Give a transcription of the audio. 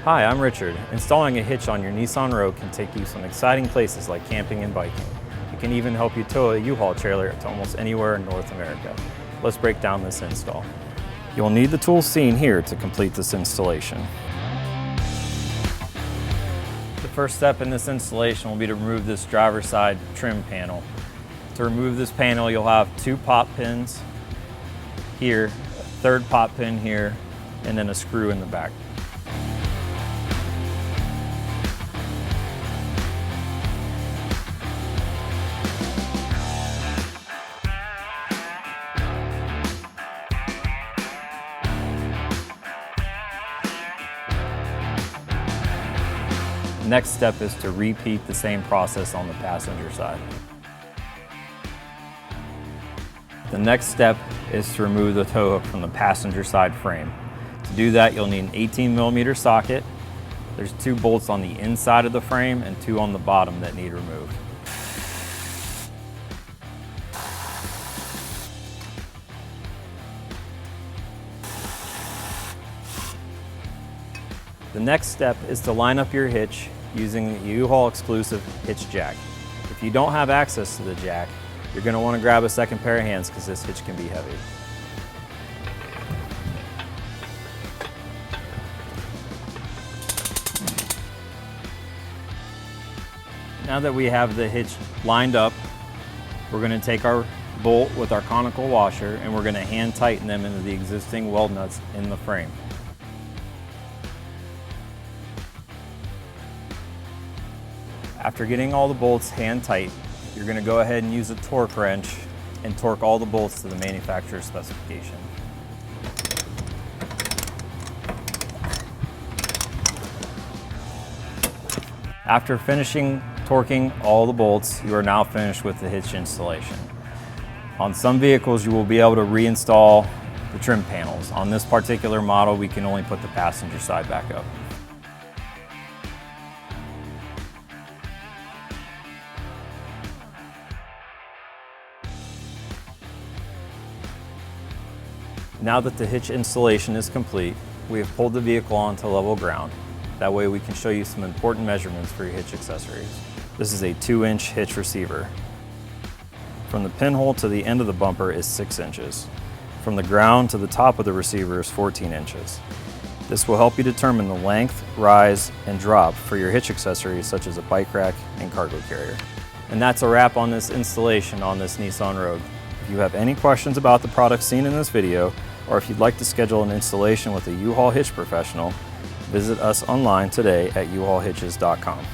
Hi, I'm Richard. Installing a hitch on your Nissan Rogue can take you some exciting places like camping and biking. It can even help you tow a U-Haul trailer to almost anywhere in North America. Let's break down this install. You'll need the tools seen here to complete this installation. The first step in this installation will be to remove this driver's side trim panel. To remove this panel, you'll have 2 pop pins here, a 3rd pop pin here, and then a screw in the back. Next step is to repeat the same process on the passenger side. The next step is to remove the tow hook from the passenger side frame. To do that, you'll need an 18mm socket. There's 2 bolts on the inside of the frame and 2 on the bottom that need removed. The next step is to line up your hitch using the U-Haul exclusive hitch jack. If you don't have access to the jack, you're going to want to grab a second pair of hands because this hitch can be heavy. Now that we have the hitch lined up, we're going to take our bolt with our conical washer and we're going to hand tighten them into the existing weld nuts in the frame. After getting all the bolts hand tight, you're going to go ahead and use a torque wrench and torque all the bolts to the manufacturer's specification. After finishing torquing all the bolts, you are now finished with the hitch installation. On some vehicles, you will be able to reinstall the trim panels. On this particular model, we can only put the passenger side back up. Now that the hitch installation is complete, we have pulled the vehicle onto level ground. That way we can show you some important measurements for your hitch accessories. This is a 2-inch hitch receiver. From the pinhole to the end of the bumper is 6 inches. From the ground to the top of the receiver is 14 inches. This will help you determine the length, rise, and drop for your hitch accessories such as a bike rack and cargo carrier. And that's a wrap on this installation on this Nissan Rogue. If you have any questions about the products seen in this video, or if you'd like to schedule an installation with a U-Haul Hitch professional, visit us online today at uhaulhitches.com.